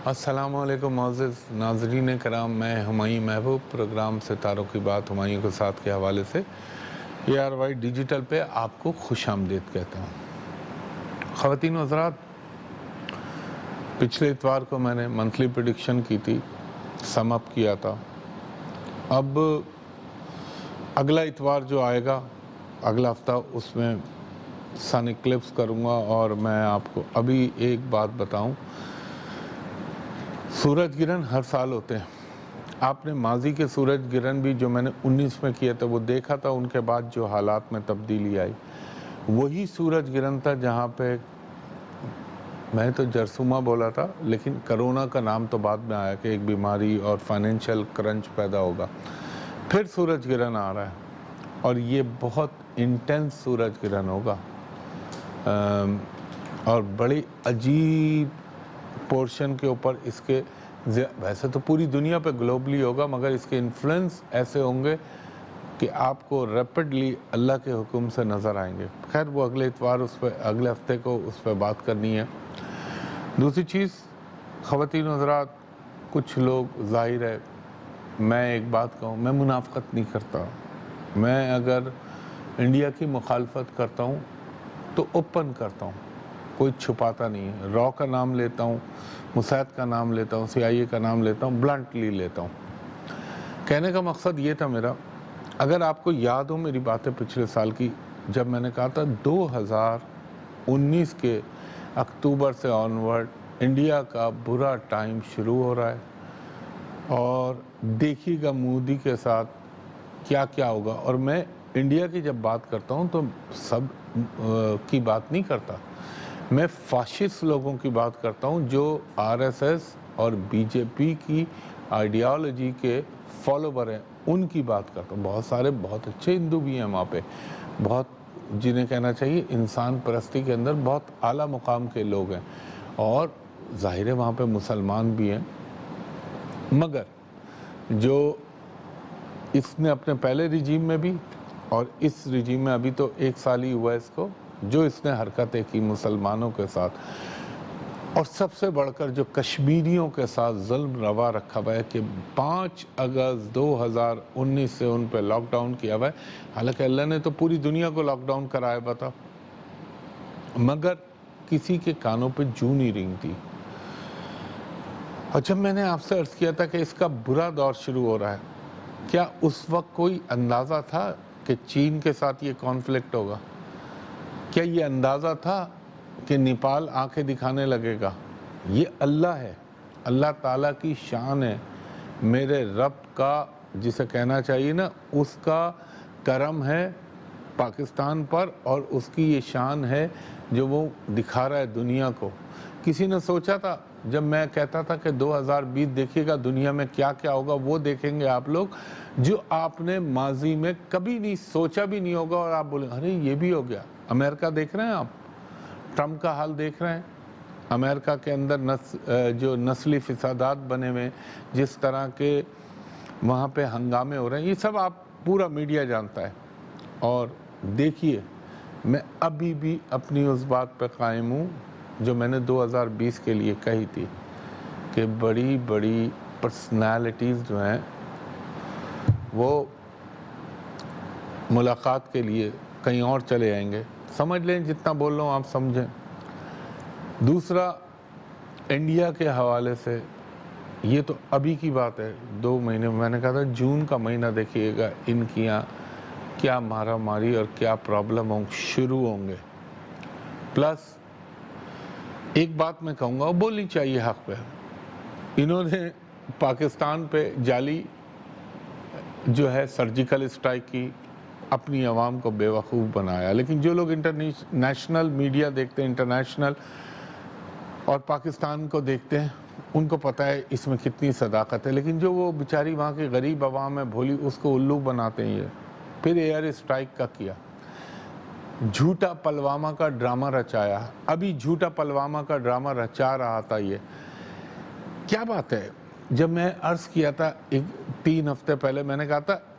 السلام علیکم معزز ناظرین کرام، میں ہمایوں محبوب پروگرام ستاروں کی بات ہمایوں کے ساتھ کے حوالے سے ARY ڈیجیٹل پہ آپ کو خوش آمدید کہتا ہوں۔ خواتین و حضرات، پچھلے اتوار کو میں نے منتھلی پریڈکشن کی تھی، سم اپ کیا تھا۔ اب اگلا اتوار جو آئے گا، اگلا ہفتہ، اس میں سن ایکلپس کروں گا، اور میں آپ کو ابھی ایک بات بتاؤں، سورج گرہن ہر سال ہوتے ہیں۔ آپ نے ماضی کے سورج گرہن بھی جو میں نے 19 میں کیا تھا وہ دیکھا تھا، ان کے بعد جو حالات میں تبدیلی آئی، وہی سورج گرہن تھا جہاں پہ میں تو جرثومہ بولا تھا، لیکن کرونا کا نام تو بعد میں آیا کہ ایک بیماری اور فائنینشل کرنچ پیدا ہوگا۔ پھر سورج گرہن آ رہا ہے، اور یہ بہت انٹینس سورج گرہن ہوگا، اور بڑی عجیب پورشن کے اوپر اس کے، ویسے تو پوری دنیا پہ گلوبلی ہوگا، مگر اس کے انفلوئنس ایسے ہوں گے کہ آپ کو ریپڈلی اللہ کے حکم سے نظر آئیں گے۔ خیر، وہ اگلے اتوار اس پہ، اگلے ہفتے کو اس پہ بات کرنی ہے۔ دوسری چیز، خواتین و حضرات، کچھ لوگ، ظاہر ہے، میں ایک بات کہوں، میں منافقت نہیں کرتا۔ میں اگر انڈیا کی مخالفت کرتا ہوں تو اوپن کرتا ہوں، کوئی چھپاتا نہیں ہے۔ را کا نام لیتا ہوں، موساد کا نام لیتا ہوں، CIA کا نام لیتا ہوں، بلنٹلی لیتا ہوں۔ کہنے کا مقصد یہ تھا میرا، اگر آپ کو یاد ہو میری باتیں پچھلے سال کی، جب میں نے کہا تھا 2019 کے اکتوبر سے آنورڈ انڈیا کا برا ٹائم شروع ہو رہا ہے، اور دیکھیے گا مودی کے ساتھ کیا کیا ہوگا۔ اور میں انڈیا کی جب بات کرتا ہوں تو سب کی بات نہیں کرتا، میں فاشسٹ لوگوں کی بات کرتا ہوں جو RSS اور BJP کی آئیڈیالوجی کے فالوور ہیں، ان کی بات کرتا ہوں۔ بہت سارے بہت اچھے ہندو بھی ہیں وہاں پہ، بہت، جنہیں کہنا چاہیے انسان پرستی کے اندر بہت اعلیٰ مقام کے لوگ ہیں، اور ظاہر ہے وہاں پہ مسلمان بھی ہیں۔ مگر جو اس نے اپنے پہلے رجیم میں بھی، اور اس رجیم میں ابھی تو 1 سال ہی ہوا ہے اس کو، جو اس نے حرکتیں کی مسلمانوں کے ساتھ، اور سب سے بڑھ کر جو کشمیریوں کے ساتھ ظلم روا رکھا ہوا ہے کہ 5 اگست 2019 سے ان پہ لاک ڈاؤن کیا ہوا ہے، حالانکہ اللہ نے تو پوری دنیا کو لاک ڈاؤن کرایا ہوا تھا، مگر کسی کے کانوں پہ جوں نہیں رینگتی۔ اور جب میں نے آپ سے عرض کیا تھا کہ اس کا برا دور شروع ہو رہا ہے، کیا اس وقت کوئی اندازہ تھا کہ چین کے ساتھ یہ کانفلکٹ ہوگا؟ کیا یہ اندازہ تھا کہ نیپال آنکھیں دکھانے لگے گا؟ یہ اللہ ہے، اللہ تعالیٰ کی شان ہے، میرے رب کا، جسے کہنا چاہیے نا، اس کا کرم ہے پاکستان پر، اور اس کی یہ شان ہے جو وہ دکھا رہا ہے دنیا کو۔ کسی نے سوچا تھا جب میں کہتا تھا کہ 2020 دیکھیے گا دنیا میں کیا کیا ہوگا، وہ دیکھیں گے آپ لوگ جو آپ نے ماضی میں کبھی نہیں سوچا بھی نہیں ہوگا، اور آپ بولیں ارے یہ بھی ہو گیا۔ امریکہ دیکھ رہے ہیں آپ، ٹرمپ کا حال دیکھ رہے ہیں، امریکہ کے اندر جو نسلی فسادات بنے ہوئے، جس طرح کے وہاں پہ ہنگامے ہو رہے ہیں، یہ سب آپ پورا میڈیا جانتا ہے۔ اور دیکھیے، میں ابھی بھی اپنی اس بات پہ قائم ہوں جو میں نے 2020 کے لیے کہی تھی کہ بڑی بڑی پرسنالٹیز جو ہیں وہ ملاقات کے لیے کہیں اور چلے آئیں گے۔ سمجھ لیں، جتنا بول رہا ہوں آپ سمجھیں۔ دوسرا، انڈیا کے حوالے سے، یہ تو ابھی کی بات ہے، 2 مہینے میں نے کہا تھا جون کا مہینہ دیکھیے گا، ان کی یہاں کیا مارا ماری اور کیا پرابلم شروع ہوں گے۔ پلس ایک بات میں کہوں گا، وہ بولنی چاہیے حق پہ، انہوں نے پاکستان پہ جعلی جو ہے سرجیکل اسٹرائک کی، اپنی عوام کو بے وقوف بنایا۔ لیکن جو لوگ انٹرنیشنل میڈیا دیکھتے ہیں، انٹرنیشنل اور پاکستان کو دیکھتے ہیں، ان کو پتہ ہے اس میں کتنی صداقت ہے، لیکن جو وہ بیچاری وہاں کی غریب عوام ہے بھولی، اس کو الو بناتے ہیں۔ یہ پھر ایئر اسٹرائک کا کیا، جھوٹا پلوامہ کا ڈرامہ رچایا، ابھی جھوٹا پلوامہ کا ڈرامہ رچا رہا تھا۔ یہ کیا بات ہے؟ جب میں عرض کیا تھا 3 ہفتے پہلے، میں نے کہا تھا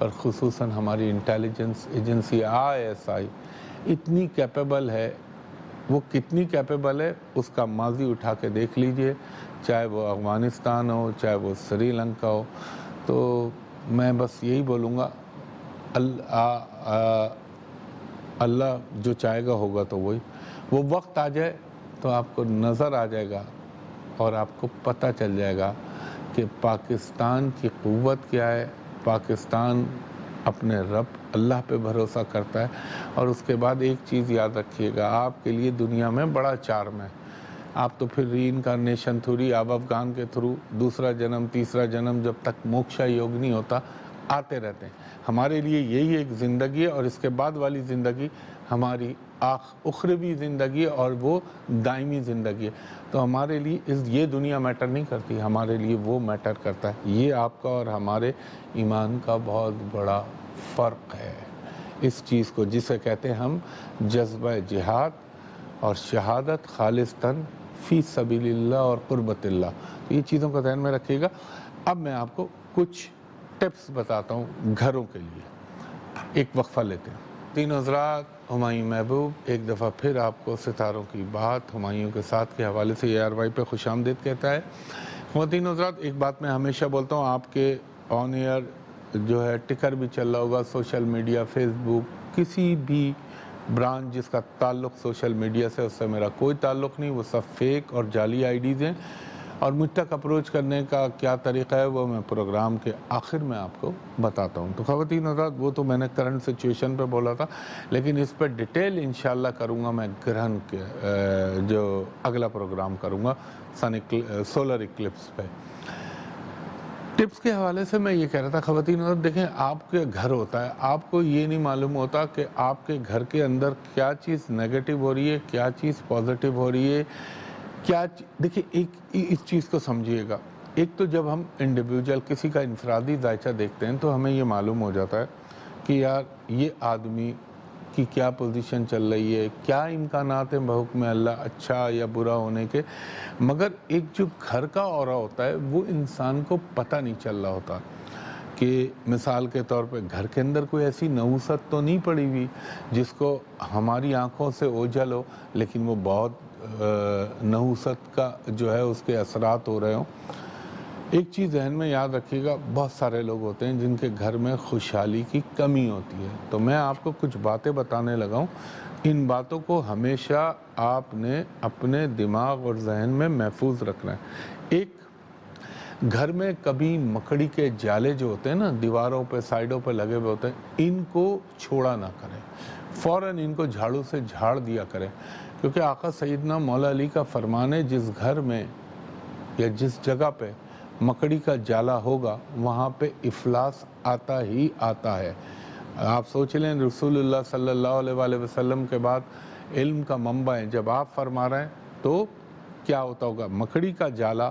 اور خصوصاً ہماری انٹیلیجنس ایجنسی ISI اتنی کیپیبل ہے. وہ کتنی کیپیبل ہے اس کا ماضی اٹھا کے دیکھ لیجئے، چاہے وہ افغانستان ہو، چاہے وہ سری لنکا ہو. تو میں بس یہی بولوں گا، اللہ جو چاہے گا ہوگا تو وہی. وہ وقت آ جائے تو آپ کو نظر آ جائے گا اور آپ کو پتہ چل جائے گا کہ پاکستان کی قوت کیا ہے. پاکستان اپنے رب اللہ پہ بھروسہ کرتا ہے. اور اس کے بعد ایک چیز یاد رکھیے گا، آپ کے لیے دنیا میں بڑا چارم ہے. آپ تو پھر ری انکارنیشن تھوڑی آب افغان کے تھرو دوسرا جنم تیسرا جنم جب تک موکشا یوگ نہیں ہوتا آتے رہتے ہیں. ہمارے لیے یہی ایک زندگی ہے، اور اس کے بعد والی زندگی ہماری اخروی زندگی اور وہ دائمی زندگی ہے. تو ہمارے لیے یہ دنیا میٹر نہیں کرتی، ہمارے لیے وہ میٹر کرتا ہے. یہ آپ کا اور ہمارے ایمان کا بہت بڑا فرق ہے. اس چیز کو جسے کہتے ہیں ہم جذبہ جہاد اور شہادت خالصتاً فی سبیل اللہ اور قربت اللہ. تو یہ چیزوں کو ذہن میں رکھیے گا. اب میں آپ کو کچھ ٹپس بتاتا ہوں گھروں کے لیے. ایک وقفہ لیتے ہیں. تین حضرات، ہمایوں محبوب ایک دفعہ پھر آپ کو ستاروں کی بات ہمایوں کے ساتھ کے حوالے سے ARY پہ خوش آمدید کہتا ہے. خواتین حضرات، ایک بات میں ہمیشہ بولتا ہوں، آپ کے آن ایئر جو ہے ٹکر بھی چل رہا ہوگا، سوشل میڈیا، فیس بک، کسی بھی برانچ جس کا تعلق سوشل میڈیا سے، اس سے میرا کوئی تعلق نہیں. وہ سب فیک اور جعلی IDs ہیں. اور مجھ تک اپروچ کرنے کا کیا طریقہ ہے وہ میں پروگرام کے آخر میں آپ کو بتاتا ہوں. تو خواتین حضرات، وہ تو میں نے کرنٹ سچویشن پہ بولا تھا، لیکن اس پہ ڈیٹیل انشاءاللہ کروں گا میں گرہن کے جو اگلا پروگرام کروں گا سولر اکلپس پہ. ٹپس کے حوالے سے میں یہ کہہ رہا تھا خواتین حضرات، دیکھیں آپ کے گھر ہوتا ہے، آپ کو یہ نہیں معلوم ہوتا کہ آپ کے گھر کے اندر کیا چیز نیگیٹو ہو رہی ہے، کیا چیز پازیٹیو ہو رہی ہے. دیکھیں ایک اس چیز کو سمجھیے گا. ایک تو جب ہم انڈیویجول کسی کا انفرادی ذائچہ دیکھتے ہیں تو ہمیں یہ معلوم ہو جاتا ہے کہ یار یہ آدمی کی کیا پوزیشن چل رہی ہے، کیا امکانات ہیں بحکم اللہ اچھا یا برا ہونے کے. مگر ایک جو گھر کا اورا ہوتا ہے وہ انسان کو پتہ نہیں چل رہا ہوتا. کہ مثال کے طور پہ گھر کے اندر کوئی ایسی نحوست تو نہیں پڑی ہوئی جس کو ہماری آنکھوں سے اوجھل ہو، لیکن وہ بہت نحوست کا جو ہے اس کے اثرات ہو رہے ہوں. ایک چیز ذہن میں یاد رکھیے گا، بہت سارے لوگ ہوتے ہیں جن کے گھر میں خوشحالی کی کمی ہوتی ہے. تو میں آپ کو کچھ باتیں بتانے لگا ہوں. ان باتوں کو ہمیشہ آپ نے اپنے دماغ اور ذہن میں محفوظ رکھنا ہے. ایک، گھر میں کبھی مکڑی کے جالے جو ہوتے ہیں نا دیواروں پہ سائڈوں پہ لگے ہوئے ہوتے ہیں، ان کو چھوڑا نہ کریں. فوراً ان کو جھاڑو سے جھاڑ دیا کریں. کیونکہ آقا سیدنا مولا علی کا فرمان ہے، جس گھر میں یا جس جگہ پہ مکڑی کا جالا ہوگا وہاں پہ افلاس آتا ہی آتا ہے. آپ سوچ لیں، رسول اللہ صلی اللہ علیہ وآلہ وسلم کے بعد علم کا منبع ہے، جب آپ فرما رہے ہیں تو کیا ہوتا ہوگا. مکڑی کا جالا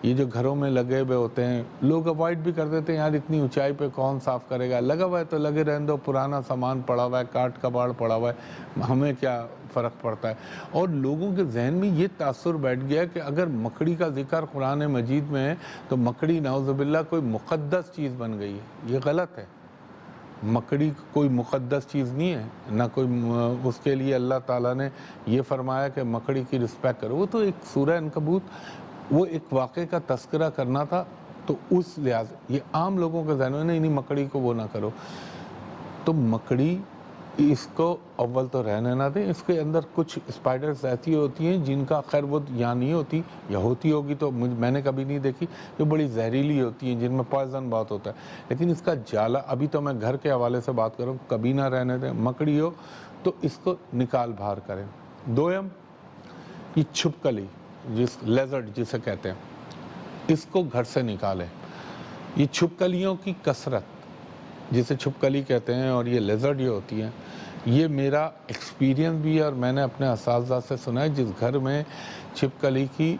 یہ جو گھروں میں لگے ہوئے ہوتے ہیں، لوگ اوائڈ بھی کر دیتے ہیں، یار اتنی اونچائی پہ کون صاف کرے گا، لگا ہوا ہے تو لگے رہنے دو، پرانا سامان پڑا ہوا ہے، کاٹ کباڑ پڑا ہوا ہے، ہمیں کیا فرق پڑتا ہے. اور لوگوں کے ذہن میں یہ تاثر بیٹھ گیا کہ اگر مکڑی کا ذکر قرآن مجید میں ہے تو مکڑی نعوذ باللہ کوئی مقدس چیز بن گئی ہے. یہ غلط ہے. مکڑی کوئی مقدس چیز نہیں ہے، نہ کوئی اس کے لیے اللہ تعالیٰ نے یہ فرمایا کہ مکڑی کی رسپیکٹ کرو. وہ تو ایک سورہ عنکبوت، وہ ایک واقعے کا تذکرہ کرنا تھا. تو اس لحاظ یہ عام لوگوں کے ذہن میں نہیں مکڑی کو وہ نہ کرو. تو مکڑی اس کو اول تو رہنے نہ دیں. اس کے اندر کچھ اسپائڈرز ایسی ہوتی ہیں جن کا خیر وہ یہاں نہیں ہوتی، یا ہوتی ہوگی تو میں نے کبھی نہیں دیکھی، جو بڑی زہریلی ہوتی ہیں، جن میں پوائزن بہت ہوتا ہے. لیکن اس کا جالا، ابھی تو میں گھر کے حوالے سے بات کروں، کبھی نہ رہنے دیں. مکڑی ہو تو اس کو نکال باہر کریں. دویم، یہ چھپکلی لیزرڈ جسے کہتے ہیں، اس کو گھر سے نکالیں. یہ چھپکلیوں کی کثرت جسے چھپکلی کہتے ہیں اور یہ لیزرڈ یہ ہوتی ہیں، یہ میرا ایکسپیرینس بھی ہے اور میں نے اپنے اساتذہ سے سنا ہے. جس گھر میں چھپکلی کی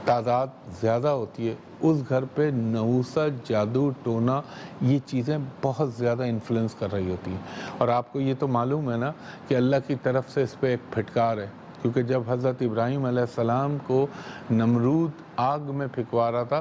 تعداد زیادہ ہوتی ہے اس گھر پہ نحوست، جادو ٹونا، یہ چیزیں بہت زیادہ انفلوئنس کر رہی ہوتی ہیں. اور آپ کو یہ تو معلوم ہے نا کہ اللہ کی طرف سے اس پہ ایک پھٹکار ہے. کیونکہ جب حضرت ابراہیم علیہ السلام کو نمرود آگ میں پھینکوا رہا تھا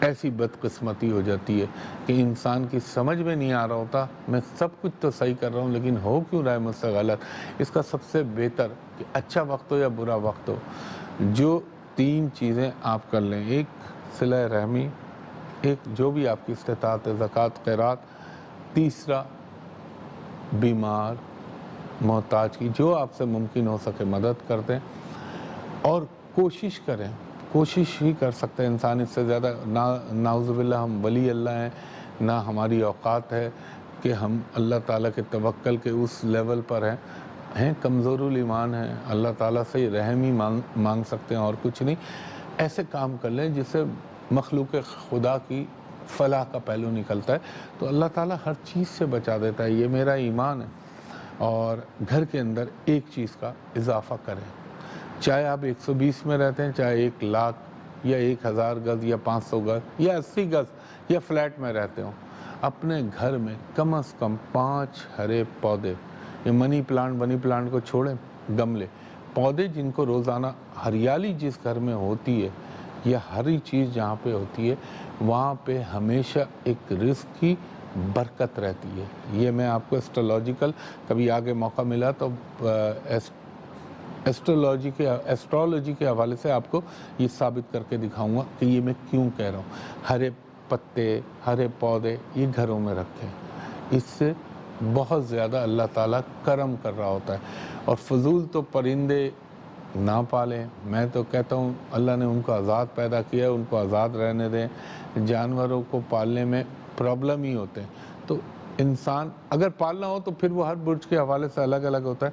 ایسی بدقسمتی ہو جاتی ہے کہ انسان کی سمجھ میں نہیں آ رہا ہوتا میں سب کچھ تو صحیح کر رہا ہوں لیکن ہو کیوں رہا ہے مجھ سے غلط۔ اس کا سب سے بہتر کہ اچھا وقت ہو یا برا وقت ہو، جو 3 چیزیں آپ کر لیں، ایک صلہ رحمی، ایک جو بھی آپ کی استطاعت ہے زکوٰۃ خیرات، تیسرا بیمار محتاج کی جو آپ سے ممکن ہو سکے مدد کر دیں، اور کوشش کریں، کوشش ہی کر سکتے ہیں انسان، اس سے زیادہ نعوذ باللہ ہم ولی اللہ ہیں، نہ ہماری اوقات ہے کہ ہم اللہ تعالیٰ کے توکل کے اس لیول پر ہیں کمزور الایمان ہیں، اللہ تعالیٰ سے رحم ہی مانگ سکتے ہیں اور کچھ نہیں۔ ایسے کام کر لیں جس سے مخلوق خدا کی فلاح کا پہلو نکلتا ہے، تو اللہ تعالیٰ ہر چیز سے بچا دیتا ہے، یہ میرا ایمان ہے۔ اور گھر کے اندر ایک چیز کا اضافہ کریں، چاہے آپ 120 میں رہتے ہیں، چاہے 1 لاکھ یا 1000 گز یا 500 گز یا 80 گز یا فلیٹ میں رہتے ہوں، اپنے گھر میں کم از کم 5 ہرے پودے، یہ منی پلانٹ کو چھوڑیں، گملے پودے جن کو روزانہ ہریالی جس گھر میں ہوتی ہے یا ہری چیز جہاں پہ ہوتی ہے وہاں پہ ہمیشہ ایک رزق کی برکت رہتی ہے۔ یہ میں آپ کو ایسٹرولوجیکل کبھی آگے موقع ملا تو ایسٹرولوجی کے حوالے سے آپ کو یہ ثابت کر کے دکھاؤں گا کہ یہ میں کیوں کہہ رہا ہوں۔ ہرے پتے، ہرے پودے یہ گھروں میں رکھیں، اس سے بہت زیادہ اللہ تعالیٰ کرم کر رہا ہوتا ہے۔ اور فضول تو پرندے نہ پالیں، میں تو کہتا ہوں اللہ نے ان کو آزاد پیدا کیا ہے، ان کو آزاد رہنے دیں۔ جانوروں کو پالنے میں پرابلم ہی ہوتے ہیں، تو انسان اگر پالنا ہو تو پھر وہ ہر برج کے حوالے سے الگ الگ ہوتا ہے۔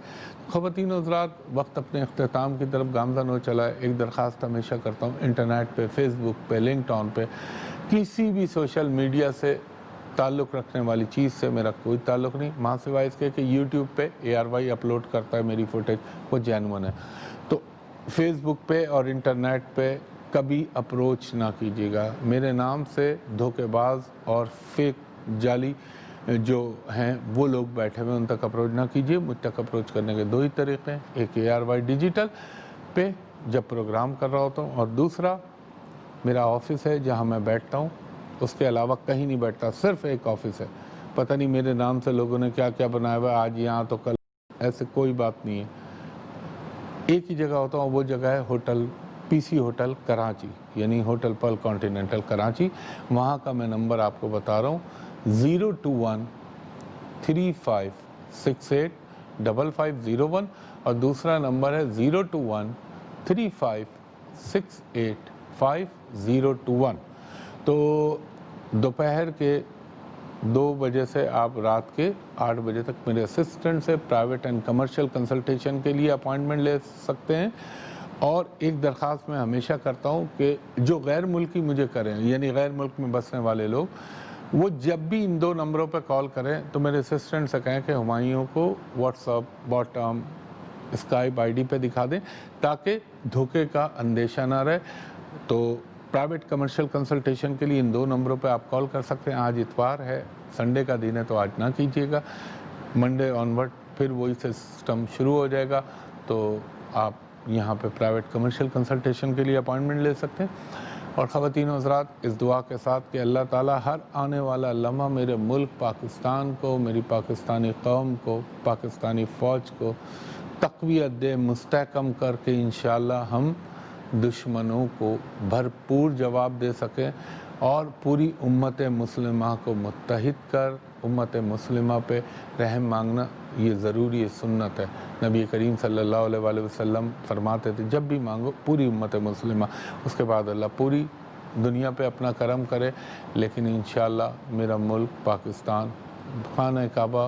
خواتین و حضرات، وقت اپنے اختتام کی طرف گامزن ہو چلا ہے۔ ایک درخواست ہمیشہ کرتا ہوں، انٹرنیٹ پہ، فیس بک پہ، لنکڈ آن پہ، کسی بھی سوشل میڈیا سے تعلق رکھنے والی چیز سے میرا کوئی تعلق نہیں، ماں سوائے اس کے کہ یوٹیوب پہ ARY اپلوڈ کرتا ہے میری فوٹیج، وہ جینون ہے۔ تو فیس بک پہ اور انٹرنیٹ پہ کبھی اپروچ نہ کیجیے گا، میرے نام سے دھوکے باز اور فیک جعلی جو ہیں وہ لوگ بیٹھے ہوئے، ان تک اپروچ نہ کیجیے۔ مجھ تک اپروچ کرنے کے 2 ہی طریقے ہیں، ایک ARY ڈیجیٹل پہ جب پروگرام کر رہا ہوتا ہوں، اور دوسرا میرا آفس ہے جہاں میں بیٹھتا ہوں، اس کے علاوہ کہیں نہیں بیٹھتا، صرف ایک آفس ہے۔ پتہ نہیں میرے نام سے لوگوں نے کیا کیا بنایا ہوا ہے، آج یہاں تو کل، ایسے کوئی بات نہیں ہے۔ ایک ہی جگہ ہوتا ہوں، وہ جگہ ہے ہوٹل PC ہوٹل کراچی، یعنی ہوٹل پرل کانٹیننٹل کراچی۔ وہاں کا میں نمبر آپ کو بتا رہا ہوں، 02135685501، اور دوسرا نمبر ہے 02135685021۔ تو دوپہر کے 2 بجے سے آپ رات کے 8 بجے تک میرے اسسٹنٹ سے پرائیویٹ اینڈ کمرشل کنسلٹیشن کے لیے اپوائنٹمنٹ لے سکتے ہیں۔ اور ایک درخواست میں ہمیشہ کرتا ہوں کہ جو غیر ملکی مجھے کریں، یعنی غیر ملک میں بسنے والے لوگ، وہ جب بھی ان 2 نمبروں پہ کال کریں تو میرے اسسٹنٹ سے کہیں کہ ہمایوں کو what's app, bottom, Skype ID پہ دکھا دیں تاکہ دھوکے کا اندیشہ نہ رہے۔ تو پرائیویٹ کمرشل کنسلٹیشن کے لیے ان 2 نمبروں پہ آپ کال کر سکتے ہیں۔ آج اتوار ہے، سنڈے کا دن ہے تو آج نہ کیجیے گا، منڈے آنورڈ پھر وہی سسٹم شروع ہو جائے گا، تو آپ یہاں پہ پرائیویٹ کمرشل کنسلٹیشن کے لیے اپوائنٹمنٹ لے سکتے ہیں۔ اور خواتین و حضرات، اس دعا کے ساتھ کہ اللہ تعالیٰ ہر آنے والا لمحہ میرے ملک پاکستان کو، میری پاکستانی قوم کو، پاکستانی فوج کو تقویت دے، مستحکم کر کے انشاءاللہ ہم دشمنوں کو بھرپور جواب دے سکیں، اور پوری امت مسلمہ کو متحد کر امت مسلمہ پہ رحم مانگنا یہ ضروری سنت ہے۔ نبی کریم صلی اللہ علیہ وآلہ وسلم فرماتے تھے جب بھی مانگو پوری امت مسلمہ، اس کے بعد اللہ پوری دنیا پہ اپنا کرم کرے، لیکن انشاءاللہ میرا ملک پاکستان، خانہ کعبہ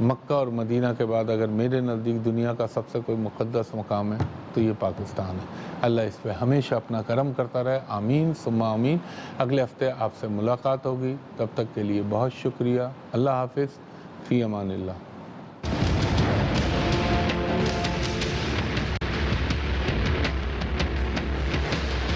مکہ اور مدینہ کے بعد اگر میرے نزدیک دنیا کا سب سے کوئی مقدس مقام ہے تو یہ پاکستان ہے۔ اللہ اس پہ ہمیشہ اپنا کرم کرتا رہے، آمین ثم آمین۔ اگلے ہفتے آپ سے ملاقات ہوگی، تب تک کے لیے بہت شکریہ۔ اللہ حافظ، فی امان اللہ۔